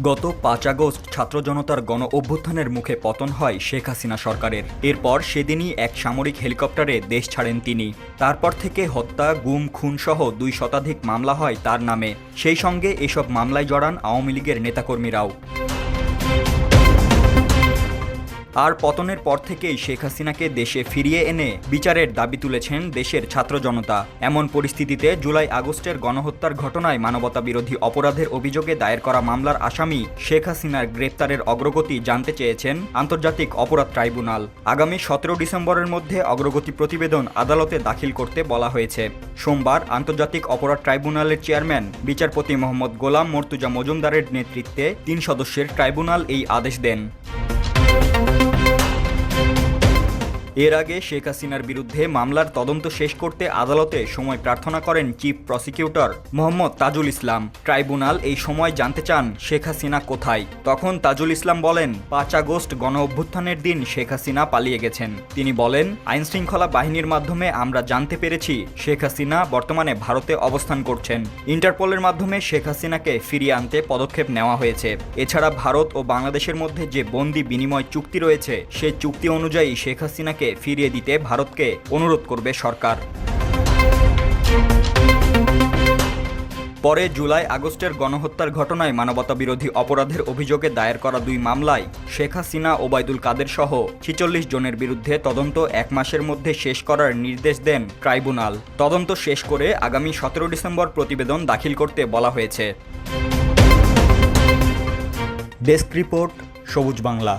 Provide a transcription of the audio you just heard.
গত ৫ আগস্ট ছাত্র জনতার গণ অভ্যুত্থানের মুখে পতন হয় শেখ হাসিনা সরকারের। এরপর সেদিনই এক সামরিক হেলিকপ্টারে দেশ ছাড়েন তিনি। তারপর থেকে হত্যা, গুম, খুন সহ ২ শতাধিক মামলা হয় তার নামে। সেই সঙ্গে এসব মামলায় জড়ান আওয়ামী লীগের নেতাকর্মীরাও। আর পতনের পর থেকেই শেখ হাসিনাকে দেশে ফিরিয়ে এনে বিচারের দাবি তুলেছেন দেশের ছাত্র জনতা। এমন পরিস্থিতিতে জুলাই আগস্টের গণহত্যার ঘটনায় মানবতাবিরোধী অপরাধের অভিযোগে দায়ের করা মামলার আসামি শেখ হাসিনার গ্রেপ্তারের অগ্রগতি জানতে চেয়েছেন আন্তর্জাতিক অপরাধ ট্রাইব্যুনাল। আগামী ১৭ ডিসেম্বরের মধ্যে অগ্রগতি প্রতিবেদন আদালতে দাখিল করতে বলা হয়েছে। সোমবার আন্তর্জাতিক অপরাধ ট্রাইব্যুনালের চেয়ারম্যান বিচারপতি মোহাম্মদ গোলাম মর্তুজা মজুমদারের নেতৃত্বে ৩ সদস্যের ট্রাইব্যুনাল এই আদেশ দেন। এর আগে শেখ হাসিনার বিরুদ্ধে মামলার তদন্ত শেষ করতে আদালতে সময় প্রার্থনা করেন chief prosecutor Mohammad Tajul Islam. Tribunal এই সময় জানতে চান শেখ হাসিনা কোথায়। তখন তাজুল ইসলাম বলেন, ৫ আগস্ট গণ অভ্যুত্থানের দিন শেখ হাসিনা পালিয়ে গেছেন। তিনি বলেন, আইনশৃঙ্খলা বাহিনীর মাধ্যমে আমরা জানতে পেরেছি শেখ হাসিনা বর্তমানে ভারতে অবস্থান করছেন। ইন্টারপোলের মাধ্যমে শেখ হাসিনাকে ফিরিয়ে আনতে পদক্ষেপ নেওয়া হয়েছে। এছাড়া ভারত ও বাংলাদেশের মধ্যে যে বন্দি বিনিময় চুক্তি রয়েছে সেই চুক্তি অনুযায়ী শেখ হাসিনাকে ফিরিয়ে দিতে ভারতকে অনুরোধ করবে সরকার। পরে জুলাই আগস্টের গণহত্যার ঘটনায় মানবতাবিরোধী অপরাধের অভিযোগে দায়ের করা ২ মামলায় শেখ হাসিনা, ওবায়দুল কাদের সহ ৪৬ জনের বিরুদ্ধে তদন্ত ১ মাসের মধ্যে শেষ করার নির্দেশ দেন ট্রাইব্যুনাল। তদন্ত শেষ করে আগামী ১৭ ডিসেম্বর প্রতিবেদন দাখিল করতে বলা হয়েছে। ডেস্ক রিপোর্ট, সবুজ বাংলা।